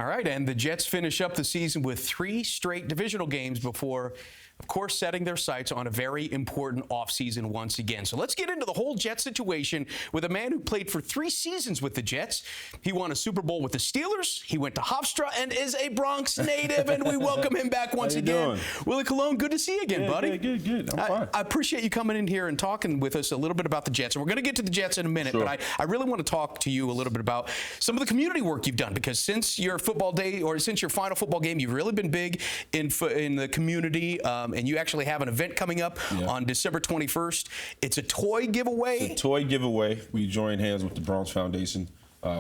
All right, and the Jets finish up the season with 3 straight divisional games before, of course, setting their sights on a very important offseason once again. So let's get into the whole Jets situation with a man who played for 3 seasons with the Jets. He won a Super Bowl with the Steelers. He went to Hofstra and is a Bronx native, and we welcome him back once again. Doing? Willie Colon, good to see you again, buddy. Good. I'm fine. I appreciate you coming in here and talking with us a little bit about the Jets. And we're going to get to the Jets in a minute, Sure. but I really want to talk to you a little bit about some of the community work you've done, because since your football day or since your final football game, you've really been big in the community, and you actually have an event coming up on December 21st. It's a toy giveaway. It's a toy giveaway. We joined hands with the Bronx Foundation.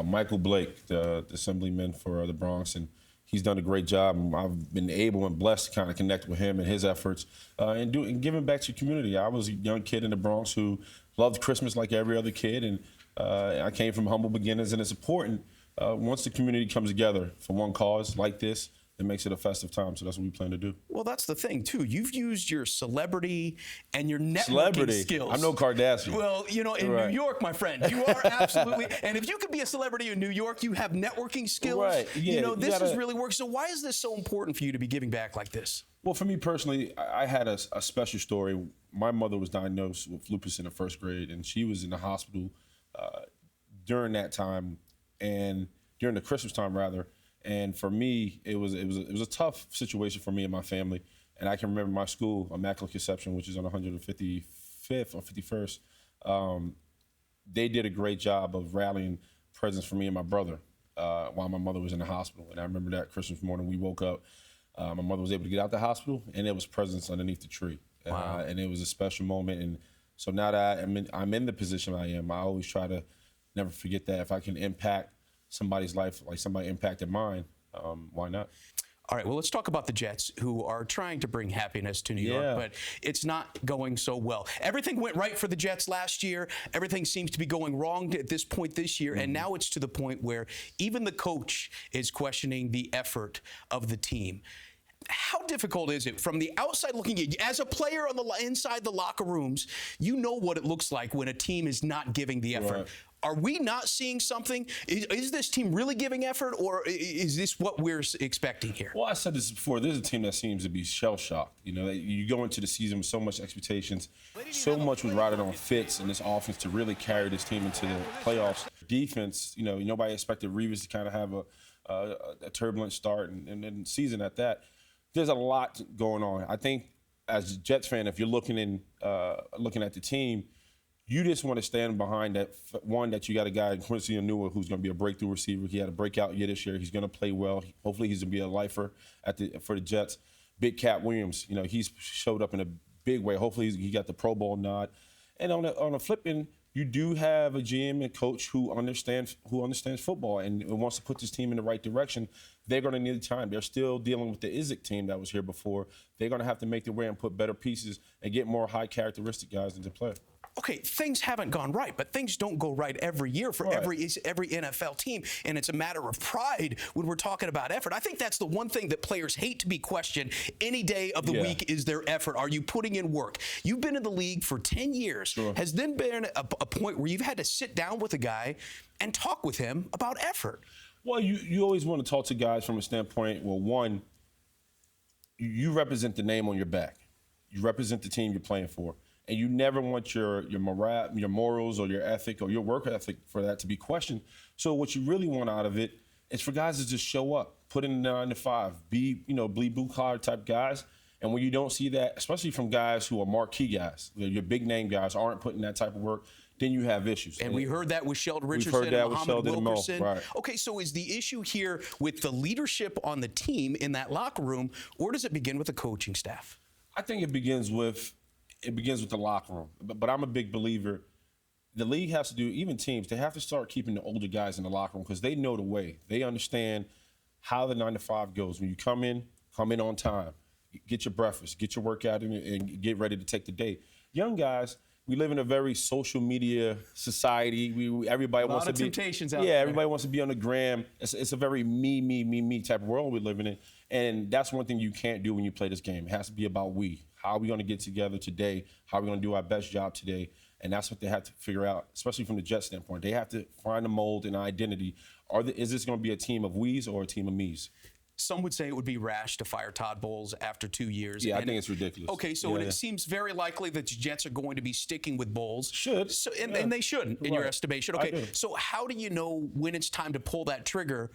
Michael Blake, the assemblyman for the Bronx, and he's done a great job. I've been able and blessed to kind of connect with him and his efforts and giving back to the community. I was a young kid in the Bronx who loved Christmas like every other kid, and I came from humble beginnings, and it's important once the community comes together for one cause like this, it makes it a festive time, so that's what we plan to do. Well, that's the thing, too. You've used your celebrity and your networking skills. I'm no Kardashian. Well, you know, in New York, my friend, you are absolutely. And if you could be a celebrity in New York, you have networking skills. Right. Yeah, you know, this is really work. So why is this so important for you to be giving back like this? Well, for me personally, I had a special story. My mother was diagnosed with lupus in the 1st grade, and she was in the hospital during that time, and during the Christmas time, rather. And for me, it was a tough situation for me and my family. And I can remember my school, Immaculate Conception, which is on 155th or 51st. They did a great job of rallying presents for me and my brother while my mother was in the hospital. And I remember that Christmas morning we woke up. My mother was able to get out the hospital, and there was presents underneath the tree. Wow. And it was a special moment. And so now that I'm in the position I am, I always try to never forget that if I can impact somebody's life like somebody impacted mine, why not? All right, well, let's talk about the Jets, who are trying to bring happiness to New York, but it's not going so well. Everything went right for the Jets last year. Everything seems to be going wrong at this point this year, and now it's to the point where even the coach is questioning the effort of the team. How difficult is it from the outside looking in? As a player on the inside the locker rooms, you know what it looks like when a team is not giving the effort. Right. Are we not seeing something? Is this team really giving effort, or is this what we're expecting here? Well, I said this before. There's a team that seems to be shell-shocked. You know, you go into the season with so much expectations. So much was riding on Fitz and this offense to really carry this team into the playoffs. Defense, you know, nobody expected Reeves to kind of have a turbulent start and season at that. There's a lot going on. I think as a Jets fan, if you're looking at the team, you just want to stand behind that. One, that you got a guy, Quincy Enunwa, who's going to be a breakthrough receiver. He had a breakout year this year. He's going to play well. Hopefully, he's going to be a lifer for the Jets. Big Cat Williams, you know, he's showed up in a big way. Hopefully, he got the Pro Bowl nod. And on a flip end, you do have a GM and coach who understands football and wants to put this team in the right direction. They're going to need time. They're still dealing with the Isaac team that was here before. They're going to have to make their way and put better pieces and get more high characteristic guys into play. Okay, things haven't gone right, but things don't go right every year for every NFL team, and it's a matter of pride when we're talking about effort. I think that's the one thing that players hate to be questioned any day of the week is their effort. Are you putting in work? You've been in the league for 10 years. Sure. Has then been a point where you've had to sit down with a guy and talk with him about effort? Well, you always want to talk to guys from a standpoint, well, one, you represent the name on your back. You represent the team you're playing for. And you never want your morals or your ethic or your work ethic for that to be questioned. So what you really want out of it is for guys to just show up, put in the 9 to 5, be blue collar type guys. And when you don't see that, especially from guys who are marquee guys, your big name guys aren't putting that type of work, then you have issues. And we heard that with Sheldon Richardson and Muhammad Wilkerson. Right. Okay, so is the issue here with the leadership on the team in that locker room, or does it begin with the coaching staff? I think it begins with the locker room. But I'm a big believer. The league has to do, even teams, they have to start keeping the older guys in the locker room because they know the way. They understand how the 9 to 5 goes. When you come in on time, get your breakfast, get your workout in, and get ready to take the day. Young guys, we live in a very social media society. Everybody wants to be. A lot of temptations out there. Yeah, everybody wants to be on the gram. It's a very me type of world we're living in. And that's one thing you can't do when you play this game. It has to be about we. How are we going to get together today? How are we going to do our best job today? And that's what they have to figure out, especially from the Jets standpoint. They have to find a mold and identity. Is this going to be a team of we's or a team of me's? Some would say it would be rash to fire Todd Bowles after 2 years. Yeah, I think it's ridiculous. Okay, so it seems very likely that the Jets are going to be sticking with Bowles. Should. So, and they should, in your estimation. Okay, so how do you know when it's time to pull that trigger?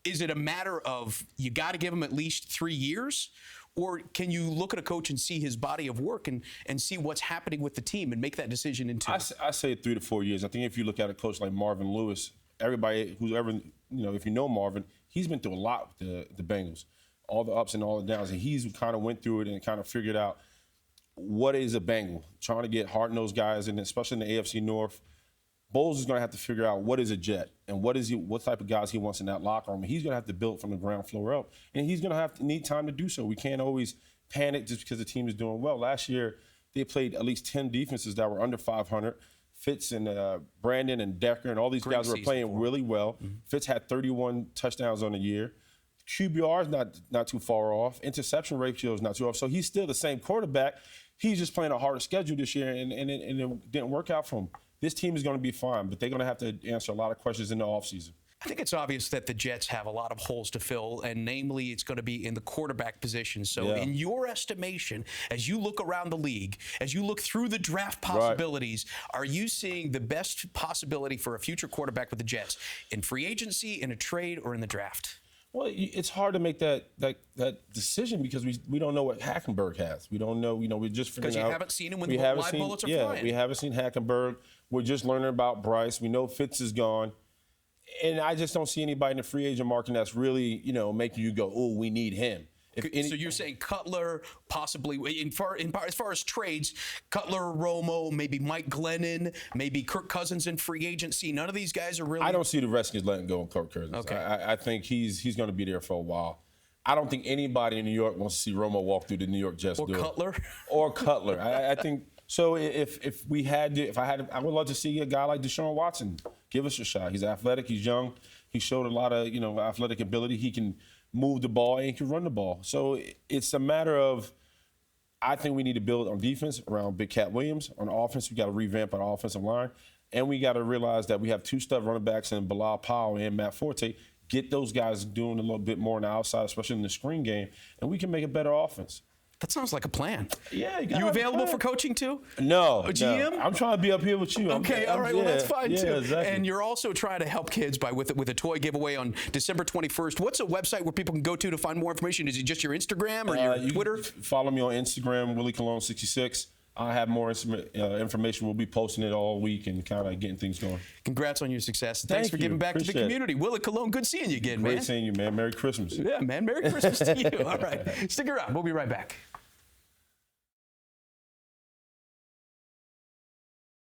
Is it a matter of you got to give him at least 3 years? Or can you look at a coach and see his body of work and see what's happening with the team and make that decision in 2? I say 3 to 4 years. I think if you look at a coach like Marvin Lewis, everybody who's ever, if you know Marvin, he's been through a lot with the Bengals, all the ups and all the downs. And he's kind of went through it and kind of figured out what is a Bengal, trying to get hard-nosed guys, and especially in the AFC North. Bowles is going to have to figure out what is a Jet and what type of guys he wants in that locker room. And he's going to have to build from the ground floor up, and he's going to need time to do so. We can't always panic just because the team is doing well. Last year, they played at least 10 defenses that were under 500. Fitz and Brandon and Decker and all these guys were playing really well. Fitz had 31 touchdowns on the year. QBR is not too far off. Interception ratio is not too off. So he's still the same quarterback. He's just playing a harder schedule this year, and it didn't work out for him. This team is going to be fine, but they're going to have to answer a lot of questions in the offseason. I think it's obvious that the Jets have a lot of holes to fill, and namely it's going to be in the quarterback position. So in your estimation, as you look around the league, as you look through the draft possibilities, are you seeing the best possibility for a future quarterback with the Jets in free agency, in a trade, or in the draft? Well, it's hard to make that decision because we don't know what Hackenberg has. We don't know, we're just figuring out. Because you haven't seen him when the live bullets are flying. Yeah, we haven't seen Hackenberg. We're just learning about Bryce. We know Fitz is gone. And I just don't see anybody in the free agent market that's really, making you go, oh, we need him. So you're saying Cutler, possibly, as far as trades, Cutler, Romo, maybe Mike Glennon, maybe Kirk Cousins in free agency. None of these guys are really. I don't see the Redskins letting go of Kirk Cousins. Okay. I think he's going to be there for a while. I don't think anybody in New York wants to see Romo walk through the New York Jets door. Cutler? Or Cutler. I think so. If I would love to see a guy like Deshaun Watson give us a shot. He's athletic. He's young. He showed a lot of athletic ability. He can move the ball and he can run the ball. So it's a matter of, I think we need to build on defense around Big Cat Williams. On offense, we got to revamp our offensive line. And we got to realize that we have 2 stud running backs in Bilal Powell and Matt Forte. Get those guys doing a little bit more on the outside, especially in the screen game, and we can make a better offense. That sounds like a plan. Yeah, you available for coaching too? No, GM? No. I'm trying to be up here with you. Okay, all right. Well, that's fine too. Exactly. And you're also trying to help kids with a toy giveaway on December 21st. What's a website where people can go to find more information? Is it just your Instagram or your Twitter? Follow me on Instagram, Willie Cologne 66. I have more information. We'll be posting it all week and kind of getting things going. Congrats on your success. Thanks for giving back to the community. Willie Cologne, good seeing you again, man. Great seeing you, man. Merry Christmas. Yeah, man. Merry Christmas to you. All right. Stick around. We'll be right back.